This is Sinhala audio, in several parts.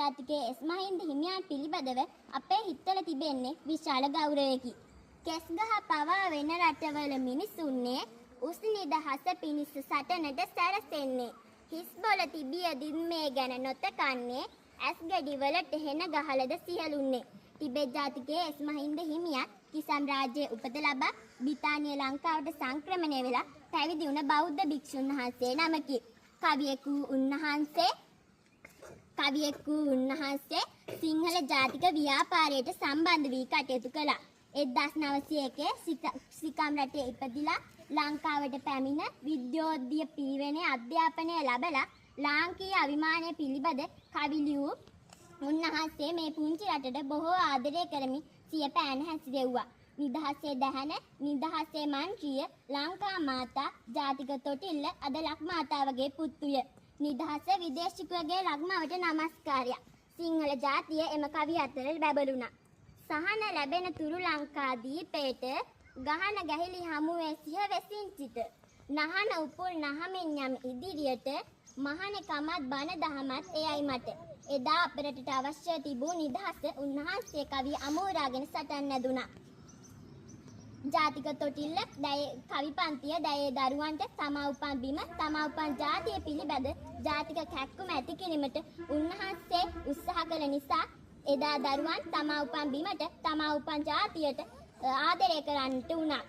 ජාතිකයේ එස් මහින්ද හිමියන් පිළිබඳව අපේ හිතවල තිබෙන්නේ විශාල ගෞරවයකි. කෙස්ගහ පවා වෙන රටවල මිනිසුන්නේ උස් නිදහස පිණිස සටනට සැරසෙන්නේ. හිස්බොල තිබියදින් මේ ගැන නොතකන්නේ ඇස් ගැඩිවලට හෙන ගහලද සියලුන්නේ. ටිබෙට් ජාතිකයේ එස් මහින්ද හිමියන් කිසම් රාජ්‍යයේ උපත ලබා බ්‍රිතාන්‍ය ලංකාවට සංක්‍රමණය වෙලා පැවිදි වුණ බෞද්ධ භික්ෂුන් වහන්සේ නමකි. කවියෙකු උන්වහන්සේ සිංහල ජාතික ව්‍යාපාරයට සම්බන්ධ වී කටයුතු කළා. 1901 සිකම් රටේ ඉපදිලා ලංකාවට පැමිණ විද්‍යෝදය පීවනේ අධ්‍යාපනය ලැබලා ලාංකීය අවිමානය පිළිබඳ කවි ලියූ උන්වහන්සේ මේ පුංචි රටට බොහෝ ආදරය කරමින් සිය පෑන හැසිරෙව්වා. නිදහසේ දැහැන නිදහසේ මන්ත්‍රිය ලංකා මාතා ජාතික තොටිල්ල අද ලක් මාතාවගේ පුත්තුය. නිදහස විදේශිකයගේ ලක්මාවට නමස්කාරයක්. සිංහල ජාතිය එම කවි අතර බැබළුණා. සහන ලැබෙන තුරු ලංකා දීපේට ගහන ගැහිලි හමුවේ සිහ වෙසින් සිට නහන උපුල් නහමින් යම් ඉදිරියට මහන කමත් බණ දහමත් එයයි මට. එදා අපරටට අවශ්‍ය තිබූ නිදහස උන්වහන්සේ කවිය අමෝරාගෙන සටන් නැදුණා. ජාතික තොටිල්ල කවි පන්තිය දැයේ දරුවන්ට තමා උපන් බිම තමා උපන් ජාතිය පිළිබඳ ජාතික කැක්කුම ඇති කිරීමට උන්වහන්සේ උත්සාහ කළ නිසා එදා දරුවන් තමා උපන් බිමට තමා උපන් ජාතියට ආදරය කරන්නට වුණා.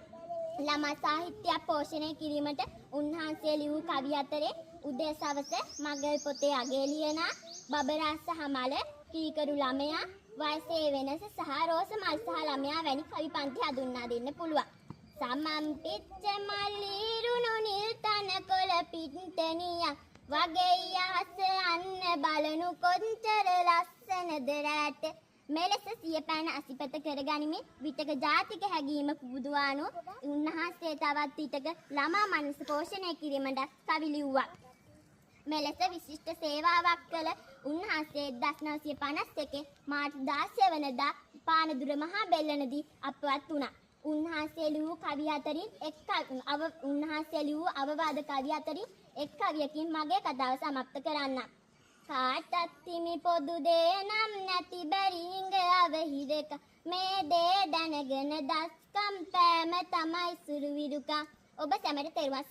ළමා සාහිත්‍ය පෝෂණය කිරීමට උන්වහන්සේ ලියූ කවි අතරේ උදේ සවස මගල් පොතේ අගේ ලියනා බබරා සහ මල කීකරු ළමයා වයසේ වෙනස සහ රෝස මල් සහ ළමයා වැනි කවි පන්ති හඳුන්වා දෙන්න පුළුවන්. සමම් පිච්ච මල්ලිරුණු නිල් තන කොළ පිට්ටනියක් වගේ යහස අන්න බලනු කොච්චර ලස්සනද රැට. මෙලෙස සිය පැන අසිපත කරගනිමින් විටක ජාතික හැඟීම පුබුදුවානු උන්වහන්සේ තවත් විටක ළමා මනස පෝෂණය කිරීමට කවි ලිව්වා. මෙලෙස විශිෂ්ට සේවාවක් කළ උන්වහන්සේ 1951 මාර්තු 16 වෙනිදා පානදුර මහා බෙල්ලනදී අපවත් වුණා. උන්වහන්සේ ලියූ කවි අතරින් අවවාද කවි අතරින් එක් කවියකින් මගේ කතාව සමාප්ත කරන්නම්. කාටත් තිමි පොදු දේ නම් නැති බැරි හිඟ අවහිරක මේ දේ දැනගෙන දස්කම් පෑම තමයි සුරු විරුකා. ඔබ සැමට තෙරුවන්